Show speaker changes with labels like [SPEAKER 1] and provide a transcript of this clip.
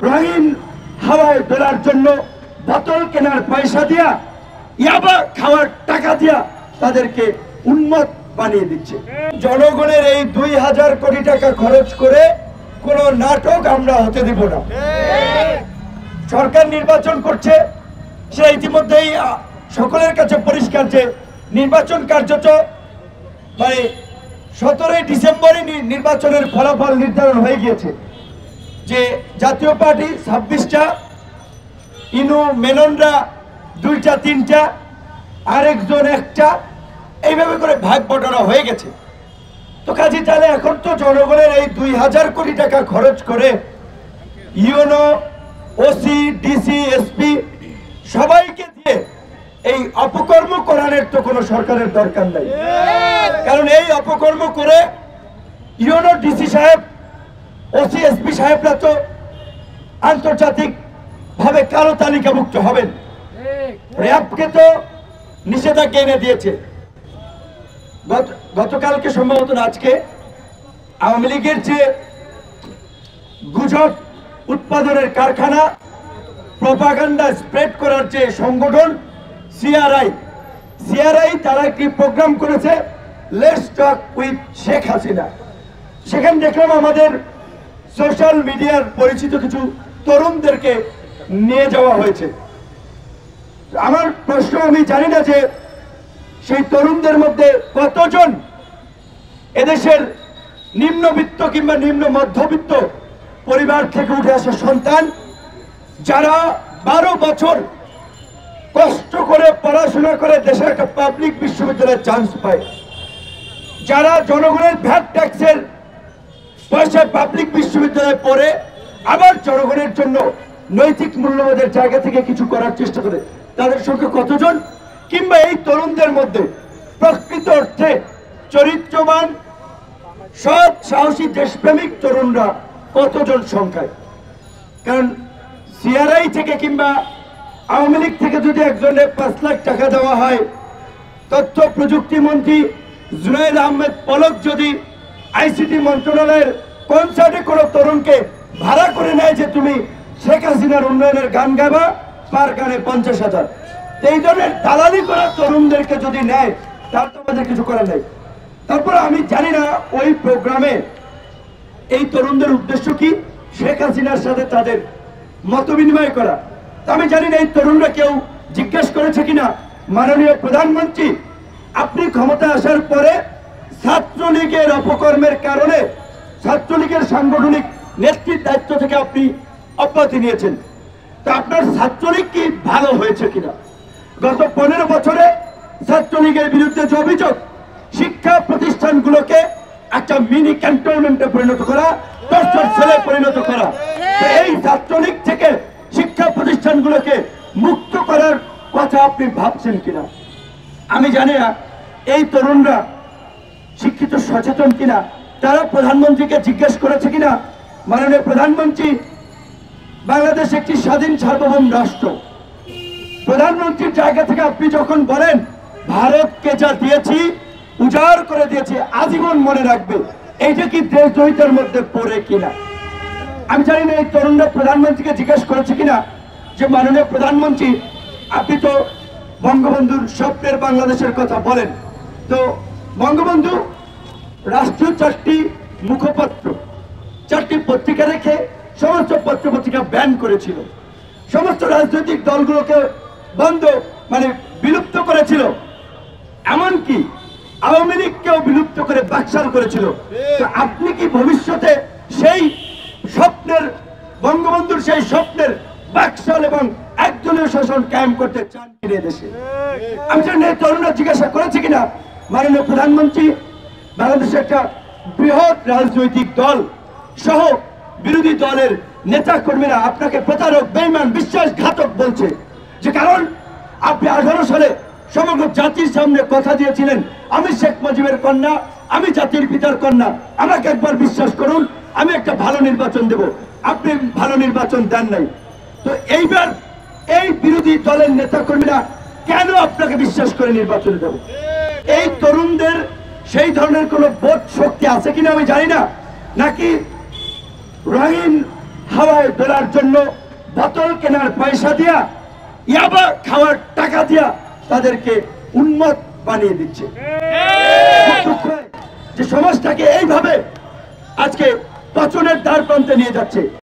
[SPEAKER 1] রঙিন হাওয়ায় দোলার জন্য বোতল কেনার পয়সা দিয়া, ইয়াবা খাওয়ার টাকা দিয়া তাদেরকে উন্মত্ত বানিয়ে দিচ্ছে। জনগণের এই 2000 কোটি টাকা খরচ করে কোন নাটক আমরা হতে দিব না। সরকার নির্বাচন করছে, সে ইতিমধ্যেই সকলের কাছে পরিষ্কার যে নির্বাচন কার্যত মানে 17 ডিসেম্বরে নির্বাচনের ফলাফল নির্ধারণ হয়ে গিয়েছে। যে জাতীয় পার্টি 26টা, ইনু মেননরা 2টা 3টা, আরেকজন 1টা, এইভাবে করে ভাগ বটানো হয়ে গেছে। তো কাজী তাহলে এখন তো জনগণের এই 2000 কোটি টাকা খরচ করে ইউনো, ওসি, ডিসি, এসপি সবাইকে দিয়ে এই অপকর্ম করানোর তো কোনো সরকারের দরকার নাই। কারণ এই অপকর্ম করে ইউনো, ডিসি সাহেব, ওসি, এসপি সাহেবরা তো আন্তর্জাতিক ভাবে কালো তালিকাভুক্ত হবেন। র্যাবকে তো নিষেধাজ্ঞা এনে দিয়েছে। গতকালকে সম্ভবত আজকে আওয়ামী লীগের যে গুজব উৎপাদনের কারখানা, প্রপাগান্ডা স্প্রেড করার যে সংগঠন সিআরআই তারা একটি প্রোগ্রাম করেছে, let's talk with Sheikh Hasina. সেখানে দেখলাম আমাদের সোশ্যাল মিডিয়ার পরিচিত কিছু তরুণদেরকে নিয়ে যাওয়া হয়েছে। আমার প্রশ্ন, আমি জানি না যে সেই তরুণদের মধ্যে কতজন এদেশের নিম্নবিত্ত কিংবা নিম্ন মধ্যবিত্ত পরিবার থেকে উঠে আসা সন্তান, যারা 12 বছর কষ্ট করে পড়াশোনা করে দেশের একটা পাবলিক বিশ্ববিদ্যালয়ে চান্স পায়, যারা জনগণের ভ্যাট ট্যাক্সের পয়সায় পাবলিক বিশ্ববিদ্যালয়ে পড়ে আবার জনগণের জন্য নৈতিক মূল্যবোধের জায়গা থেকে কিছু করার চেষ্টা করে, তাদের সংখ্যা কতজন? কিংবা এই তরুণদের মধ্যে প্রকৃত অর্থে চরিত্রবান, সৎ, সাহসী, দেশপ্রেমিক তরুণরা কতজন সংখ্যায়? কারণ সিআরআই থেকে কিংবা আওয়ামী লীগ থেকে যদি একজনের 5 লাখ টাকা দেওয়া হয়, তথ্য প্রযুক্তি মন্ত্রী জুনায়েদ আহমেদ পলক যদি আইসিটি মন্ত্রণালয়ের কনসার্টে কোনো তরুণকে ভাড়া করে নেয় যে তুমি শেখ হাসিনার উন্নয়নের গান গাবা, পার গানে 50,000, এই ধরনের দালালি করা তরুণদেরকে যদি নেয়, তার তো আমাদের কিছু করার নেই। তারপর আমি জানি না ওই প্রোগ্রামে এই তরুণদের উদ্দেশ্য কি, শেখ হাসিনার সাথে তাদের মত বিনিময় করা। আমি জানি না এই তরুণরা কেউ জিজ্ঞেস করেছে কিনা, মাননীয় প্রধানমন্ত্রী আপনি ক্ষমতা আসার পরে ছাত্রলীগের অপকর্মের কারণে ছাত্রলীগের সাংগঠনিক নেতৃত্বের দায়িত্ব থেকে আপনি অব্যাহতি নিয়েছেন, তো আপনার ছাত্রলীগ কি ভালো হয়েছে কিনা? গত 15 বছরে ছাত্রলীগের বিরুদ্ধে যে অভিযোগ, শিক্ষা প্রতিষ্ঠানগুলোকে একটা মিনি ক্যান্টনমেন্টে পরিণত করা, দর্শক ছেলে পরিণত করা, এই ছাত্রলীগ থেকে শিক্ষা প্রতিষ্ঠানগুলোকে মুক্ত করার কথা আপনি ভাবছেন কিনা? আমি জানি না এই তরুণরা শিক্ষিত, সচেতন কিনা, তারা প্রধানমন্ত্রীকে জিজ্ঞেস করেছে কিনা, মাননীয় প্রধানমন্ত্রী বাংলাদেশ একটি স্বাধীন সার্বভৌম রাষ্ট্র, প্রধানমন্ত্রীর জায়গা থেকে আপনি যখন বলেন ভারতকে যা দিয়েছি উজাড় করে দিয়েছি, আজীবন মনে রাখবে, এইটা কি দেশদ্রোহিতার মধ্যে পড়ে কিনা? আমি জানি না এই তরুণরা প্রধানমন্ত্রীকে জিজ্ঞেস করেছে কিনা যে মাননীয় প্রধানমন্ত্রী আপনি তো বঙ্গবন্ধুর স্বপ্নের বাংলাদেশের কথা বলেন, তো বঙ্গবন্ধু রাষ্ট্রীয় 4টি মুখপত্র, 4টি পত্রিকা রেখে সমস্ত পত্রিকা ব্যান করেছিল, সমস্ত রাজনৈতিক দলগুলোকে বন্ধ বিলুপ্ত করেছিল, এমনকি আওয়ামী লীগকেও বিলুপ্ত করে বাকশাল করেছিল। তো আপনি কি ভবিষ্যতে সেই স্বপ্নের, বঙ্গবন্ধুর সেই স্বপ্নের বাকশাল এবং একদলীয় শাসন কায়েম করতে চান কিনা দেশে? আমি জানি এই তরুণরা জিজ্ঞাসা করেছে কিনা মাননীয় প্রধানমন্ত্রী বাংলাদেশে একটা বৃহৎ রাজনৈতিক দল সহ বিরোধী দলের নেতা কর্মীরা আপনাকে প্রতারক, বেঈমান, বিশ্বাসঘাতক বলছে, যে কারণ আপনি 18 সালে সমগ্র জাতির সামনে কথা দিয়েছিলেন আমি শেখ মুজিবের কন্যা, আমি জাতির পিতার কন্যা, আমাকে একবার বিশ্বাস করুন, আমি একটা ভালো নির্বাচন দেব, আপনি ভালো নির্বাচন দেন নাই। তো এইবার এই বিরোধী দলের নেতা কর্মীরা কেন আপনাকে বিশ্বাস করে নির্বাচনে দেব? এই তরুণদের সেই ধরনের কোন বোধ শক্তি আছে কিনা আমি জানি না, নাকি রঙিন হাওয়ায় ক্ষমতায় তোলার জন্য বোতল কেনার পয়সা দিয়া, ইয়াবা খাওয়ার টাকা দিয়া তাদেরকে উন্মত্ত বানিয়ে দিচ্ছে। যে সমাজটাকে এইভাবে আজকে পচনের দ্বার প্রান্তে নিয়ে যাচ্ছে।